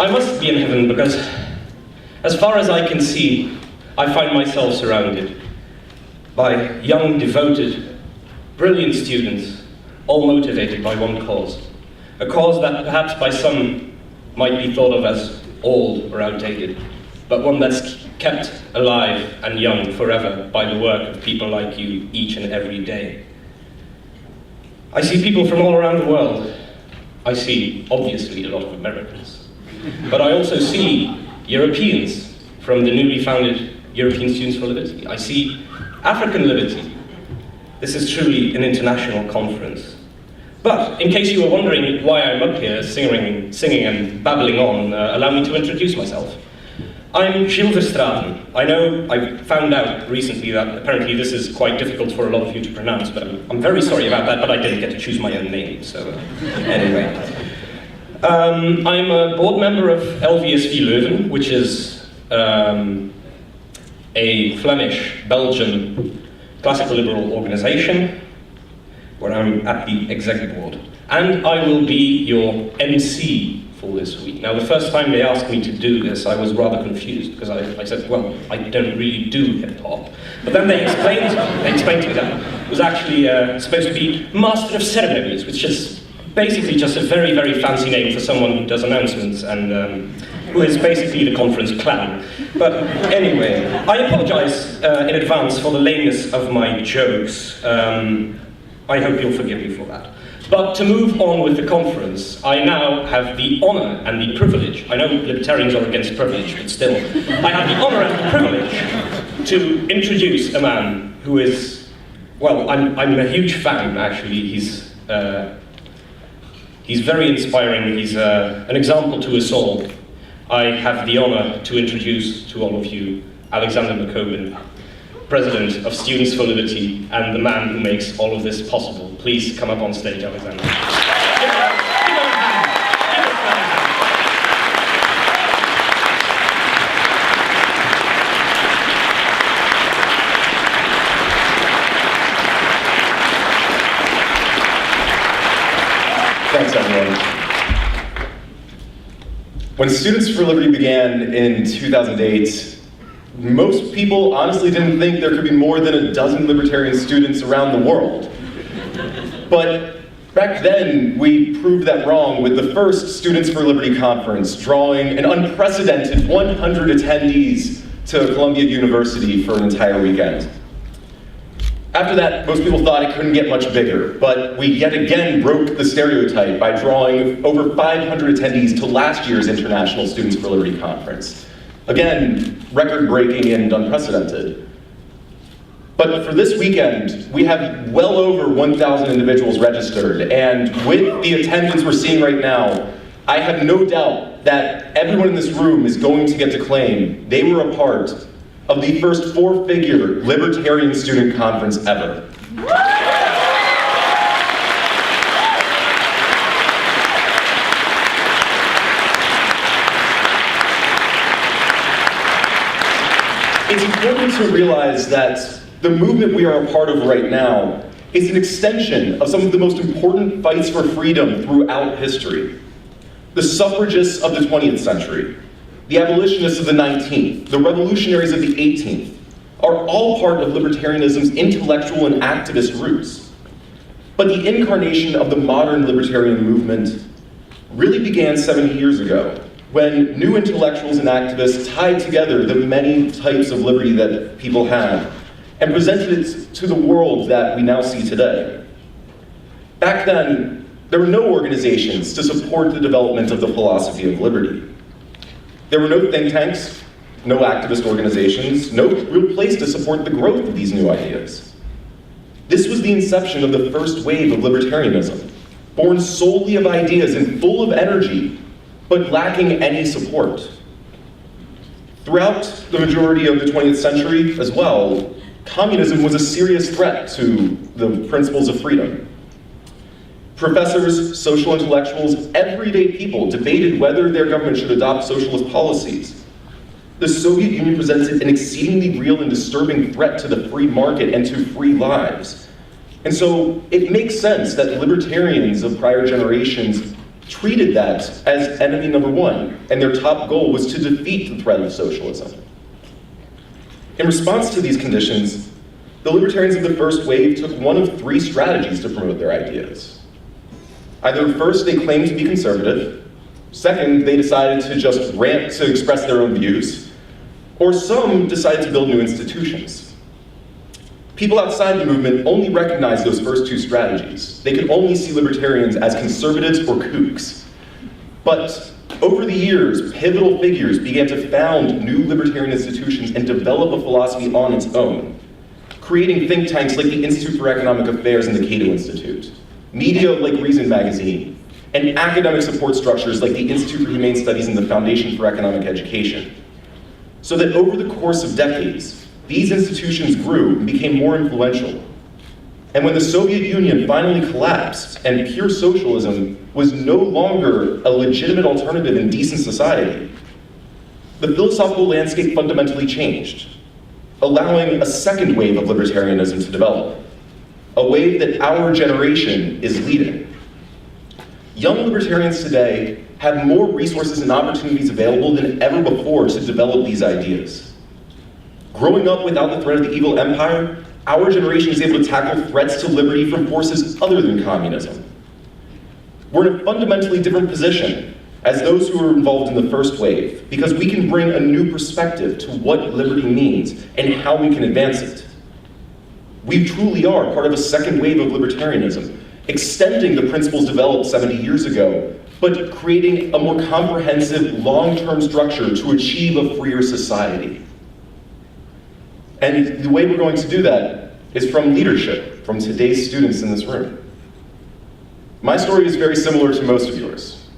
I must be in heaven because, as far as I can see, I find myself surrounded by young, devoted, brilliant students, all motivated by one cause. A cause that perhaps by some might be thought of as old or outdated, but one that's kept alive and young forever by the work of people like you each and every day. I see people from all around the world. I see, obviously, a lot of Americans. But I also see Europeans from the newly founded European Students for Liberty. I see African Liberty. This is truly an international conference. But, in case you were wondering why I'm up here singing and babbling on, allow me to introduce myself. I'm Gilles Verstraeten. I know I found out recently that apparently this is quite difficult for a lot of you to pronounce, but I'm very sorry about that, but I didn't get to choose my own name, so anyway. I'm a board member of LVSV Leuven, which is a Flemish, Belgian classical liberal organization, where I'm at the executive board. And I will be your MC for this week. Now, the first time they asked me to do this, I was rather confused, because I said, well, I don't really do hip-hop. But then they explained to me that it was actually supposed to be Master of Ceremonies, which is basically just a very, very fancy name for someone who does announcements and who is basically the conference clown. But anyway, I apologize in advance for the lameness of my jokes. I hope you'll forgive me for that. But to move on with the conference, I now have the honor and the privilege, I know libertarians are against privilege, but still, I have the honor and the privilege to introduce a man who is, well, I'm a huge fan, actually. He's very inspiring. He's an example to us all. I have the honor to introduce to all of you Alexander McCobin, President of Students for Liberty, and the man who makes all of this possible. Please come up on stage, Alexander. Thanks, everyone. When Students for Liberty began in 2008, most people honestly didn't think there could be more than a dozen libertarian students around the world. But back then, we proved that wrong with the first Students for Liberty conference, drawing an unprecedented 100 attendees to Columbia University for an entire weekend. After that, most people thought it couldn't get much bigger, but we yet again broke the stereotype by drawing over 500 attendees to last year's International Students for Liberty conference. Again, record-breaking and unprecedented. But for this weekend, we have well over 1,000 individuals registered, and with the attendance we're seeing right now, I have no doubt that everyone in this room is going to get to claim they were a part of the first four-figure libertarian student conference ever. It's important to realize that the movement we are a part of right now is an extension of some of the most important fights for freedom throughout history. The suffragists of the 20th century, the abolitionists of the 19th, the revolutionaries of the 18th, are all part of libertarianism's intellectual and activist roots. But the incarnation of the modern libertarian movement really began 70 years ago, when new intellectuals and activists tied together the many types of liberty that people have and presented it to the world that we now see today. Back then, there were no organizations to support the development of the philosophy of liberty. There were no think tanks, no activist organizations, no real place to support the growth of these new ideas. This was the inception of the first wave of libertarianism, born solely of ideas and full of energy, but lacking any support. Throughout the majority of the 20th century as well, communism was a serious threat to the principles of freedom. Professors, social intellectuals, everyday people debated whether their government should adopt socialist policies. The Soviet Union presented an exceedingly real and disturbing threat to the free market and to free lives. And so it makes sense that libertarians of prior generations treated that as enemy number one, and their top goal was to defeat the threat of socialism. In response to these conditions, the libertarians of the first wave took one of three strategies to promote their ideas. Either first, they claimed to be conservative; second, they decided to just rant to express their own views; or some decided to build new institutions. People outside the movement only recognized those first two strategies. They could only see libertarians as conservatives or kooks. But over the years, pivotal figures began to found new libertarian institutions and develop a philosophy on its own, creating think tanks like the Institute for Economic Affairs and the Cato Institute, media like Reason Magazine, and academic support structures like the Institute for Humane Studies and the Foundation for Economic Education. So that over the course of decades, these institutions grew and became more influential. And when the Soviet Union finally collapsed and pure socialism was no longer a legitimate alternative in decent society, the philosophical landscape fundamentally changed, allowing a second wave of libertarianism to develop, a wave that our generation is leading. Young libertarians today have more resources and opportunities available than ever before to develop these ideas. Growing up without the threat of the evil empire, our generation is able to tackle threats to liberty from forces other than communism. We're in a fundamentally different position as those who were involved in the first wave, because we can bring a new perspective to what liberty means and how we can advance it. We truly are part of a second wave of libertarianism, extending the principles developed 70 years ago, but creating a more comprehensive, long-term structure to achieve a freer society. And the way we're going to do that is from leadership, from today's students in this room. My story is very similar to most of yours.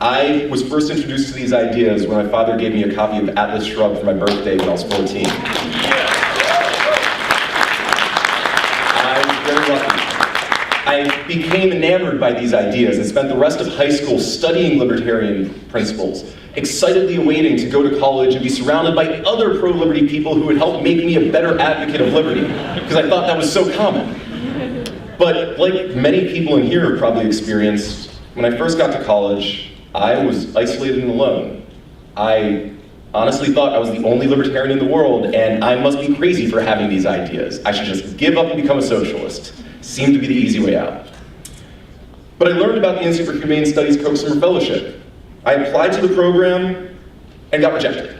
I was first introduced to these ideas when my father gave me a copy of Atlas Shrugged for my birthday when I was 14. I was very lucky. I became enamored by these ideas and spent the rest of high school studying libertarian principles, excitedly awaiting to go to college and be surrounded by other pro-liberty people who would help make me a better advocate of liberty, because I thought that was so common. But like many people in here have probably experienced, when I first got to college, I was isolated and alone. I honestly thought I was the only libertarian in the world, and I must be crazy for having these ideas. I should just give up and become a socialist. Seemed to be the easy way out. But I learned about the Institute for Humane Studies Koch Summer Fellowship. I applied to the program and got rejected.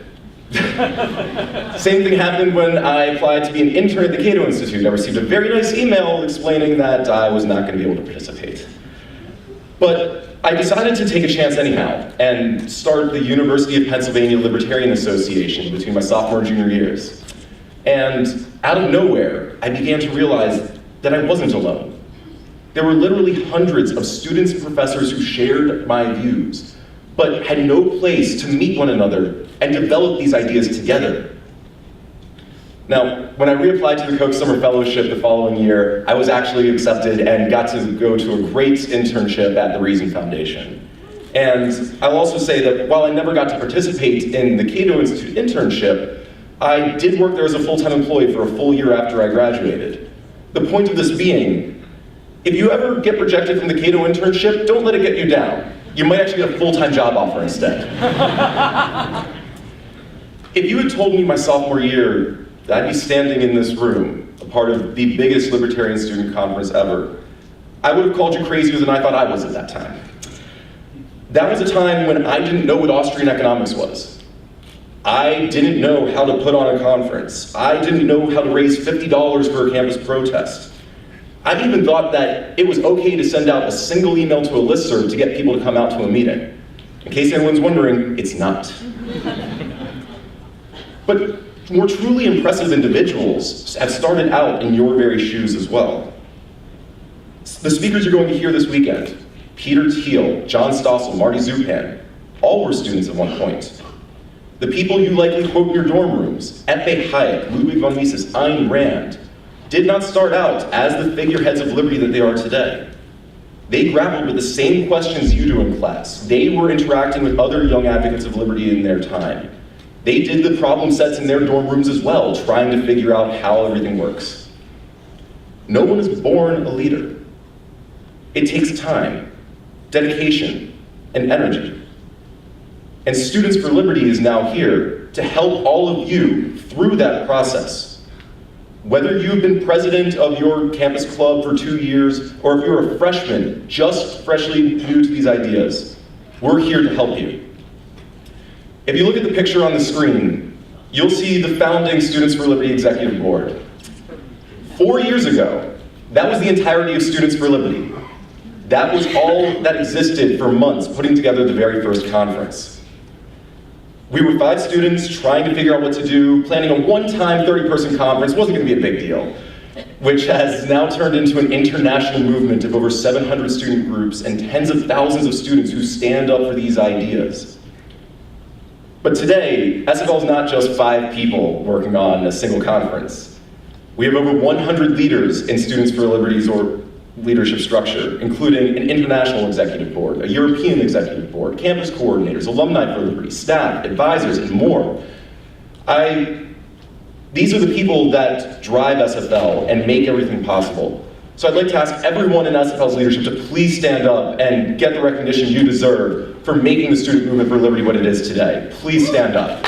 Same thing happened when I applied to be an intern at the Cato Institute. I received a very nice email explaining that I was not going to be able to participate. But I decided to take a chance anyhow and start the University of Pennsylvania Libertarian Association between my sophomore and junior years. And out of nowhere, I began to realize that I wasn't alone. There were literally hundreds of students and professors who shared my views, but had no place to meet one another and develop these ideas together. Now, when I reapplied to the Koch Summer Fellowship the following year, I was actually accepted and got to go to a great internship at the Reason Foundation. And I'll also say that while I never got to participate in the Cato Institute internship, I did work there as a full-time employee for a full year after I graduated. The point of this being, if you ever get rejected from the Cato internship, don't let it get you down. You might actually get a full-time job offer instead. If you had told me my sophomore year that I'd be standing in this room, a part of the biggest libertarian student conference ever, I would have called you crazier than I thought I was at that time. That was a time when I didn't know what Austrian economics was. I didn't know how to put on a conference. I didn't know how to raise $50 for a campus protest. I even thought that it was okay to send out a single email to a listserv to get people to come out to a meeting. In case anyone's wondering, it's not. But more truly impressive individuals have started out in your very shoes as well. The speakers you're going to hear this weekend, Peter Thiel, John Stossel, Marty Zupan, all were students at one point. The people you likely quote in your dorm rooms, F.A. Hayek, Ludwig von Mises, Ayn Rand, did not start out as the figureheads of liberty that they are today. They grappled with the same questions you do in class. They were interacting with other young advocates of liberty in their time. They did the problem sets in their dorm rooms as well, trying to figure out how everything works. No one is born a leader. It takes time, dedication, and energy. And Students for Liberty is now here to help all of you through that process. Whether you've been president of your campus club for 2 years, or if you're a freshman just freshly new to these ideas, we're here to help you. If you look at the picture on the screen, you'll see the founding Students for Liberty Executive Board. 4 years ago, that was the entirety of Students for Liberty. That was all that existed for months, putting together the very first conference. We were 5 students trying to figure out what to do, planning a one-time 30-person conference. Wasn't going to be a big deal, which has now turned into an international movement of over 700 student groups and tens of thousands of students who stand up for these ideas. But today, SFL is not just 5 people working on a single conference. We have over 100 leaders in Students for Liberty's or leadership structure, including an international executive board, a European executive board, campus coordinators, alumni for Liberty, staff, advisors, and more. These are the people that drive SFL and make everything possible. So I'd like to ask everyone in SFL's leadership to please stand up and get the recognition you deserve for making the student movement for liberty what it is today. Please stand up.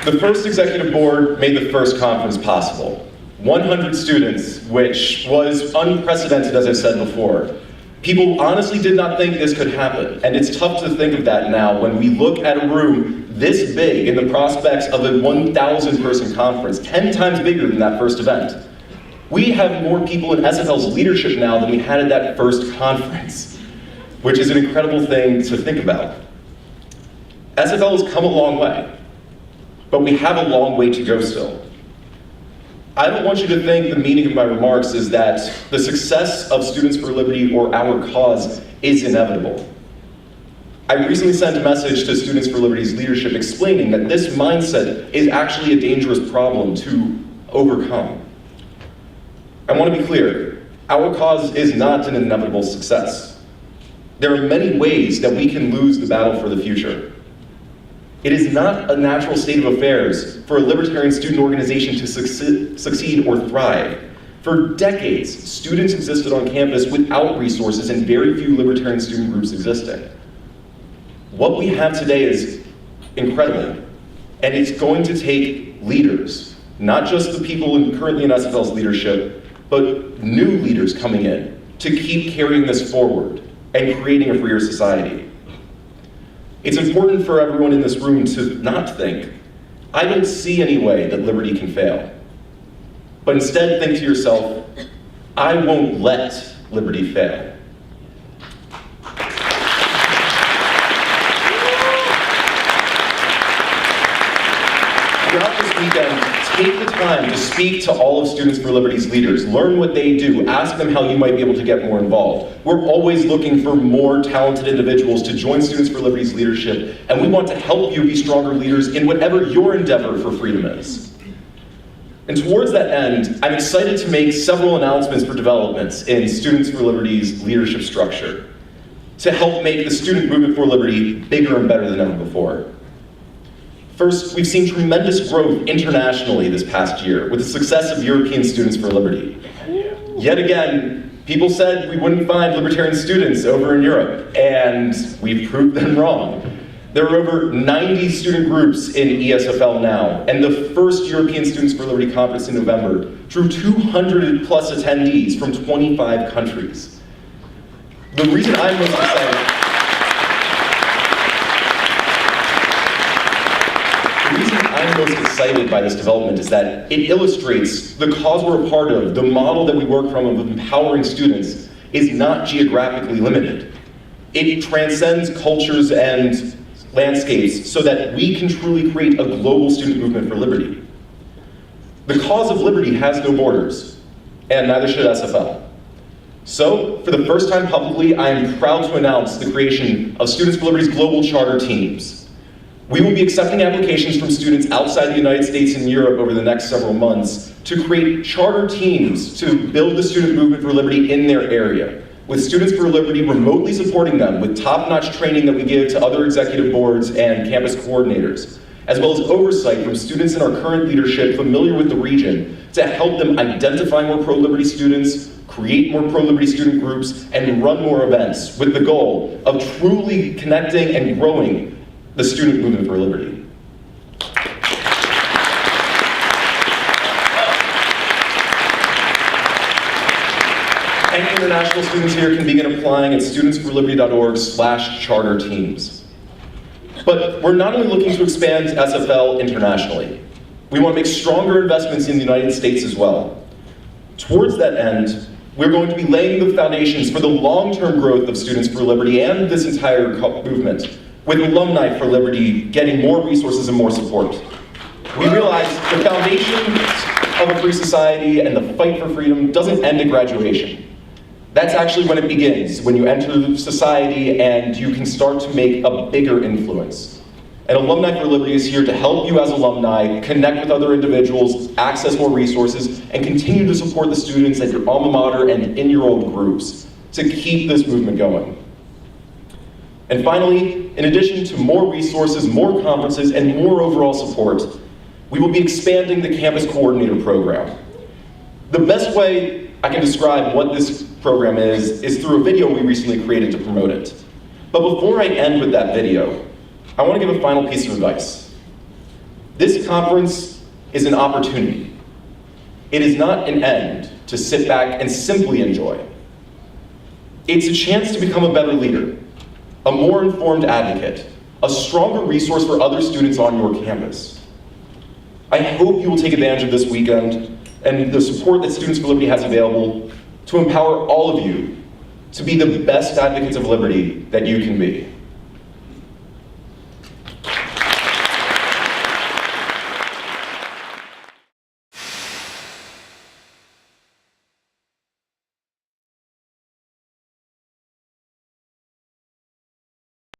The first executive board made the first conference possible. 100 students, which was unprecedented, as I've said before. People honestly did not think this could happen, and it's tough to think of that now when we look at a room this big in the prospects of a 1,000-person conference, 10 times bigger than that first event. We have more people in SFL's leadership now than we had at that first conference, which is an incredible thing to think about. SFL has come a long way, but we have a long way to go still. I don't want you to think the meaning of my remarks is that the success of Students for Liberty or our cause is inevitable. I recently sent a message to Students for Liberty's leadership explaining that this mindset is actually a dangerous problem to overcome. I want to be clear, our cause is not an inevitable success. There are many ways that we can lose the battle for the future. It is not a natural state of affairs for a libertarian student organization to succeed or thrive. For decades, students existed on campus without resources and very few libertarian student groups existing. What we have today is incredible, and it's going to take leaders, not just the people currently in SFL's leadership, but new leaders coming in to keep carrying this forward and creating a freer society. It's important for everyone in this room to not think, I don't see any way that liberty can fail. But instead think to yourself, I won't let liberty fail. Throughout this weekend, take the time to speak to all of Students for Liberty's leaders. Learn what they do. Ask them how you might be able to get more involved. We're always looking for more talented individuals to join Students for Liberty's leadership, and we want to help you be stronger leaders in whatever your endeavor for freedom is. And towards that end, I'm excited to make several announcements for developments in Students for Liberty's leadership structure to help make the student movement for liberty bigger and better than ever before. First, we've seen tremendous growth internationally this past year with the success of European Students for Liberty. Yet again, people said we wouldn't find libertarian students over in Europe, and we've proved them wrong. There are over 90 student groups in ISFL now, and the first European Students for Liberty conference in November drew 200 plus attendees from 25 countries. The reason I'm most excited by this development is that it illustrates the cause we're a part of. The model that we work from of empowering students is not geographically limited. It transcends cultures and landscapes so that we can truly create a global student movement for liberty. The cause of liberty has no borders, and neither should SFL. So, for the first time publicly, I am proud to announce the creation of Students for Liberty's global charter teams. We will be accepting applications from students outside the United States and Europe over the next several months to create charter teams to build the student movement for liberty in their area. with Students for Liberty remotely supporting them with top-notch training that we give to other executive boards and campus coordinators, as well as oversight from students in our current leadership familiar with the region to help them identify more pro-liberty students, create more pro-liberty student groups, and run more events with the goal of truly connecting and growing the student movement for liberty. And international students here can begin applying at studentsforliberty.org/charter teams. But we're not only looking to expand SFL internationally, we want to make stronger investments in the United States as well. Towards that end, we're going to be laying the foundations for the long-term growth of Students for Liberty and this entire movement, with Alumni for Liberty getting more resources and more support. We realize the foundation of a free society and the fight for freedom doesn't end at graduation. That's actually when it begins, when you enter society and you can start to make a bigger influence. And Alumni for Liberty is here to help you as alumni connect with other individuals, access more resources, and continue to support the students at your alma mater and in your old groups to keep this movement going. And finally, in addition to more resources, more conferences, and more overall support, we will be expanding the Campus Coordinator Program. The best way I can describe what this program is through a video we recently created to promote it. But before I end with that video, I want to give a final piece of advice. This conference is an opportunity. It is not an end to sit back and simply enjoy. It's a chance to become a better leader, a more informed advocate, a stronger resource for other students on your campus. I hope you will take advantage of this weekend and the support that Students for Liberty has available to empower all of you to be the best advocates of liberty that you can be.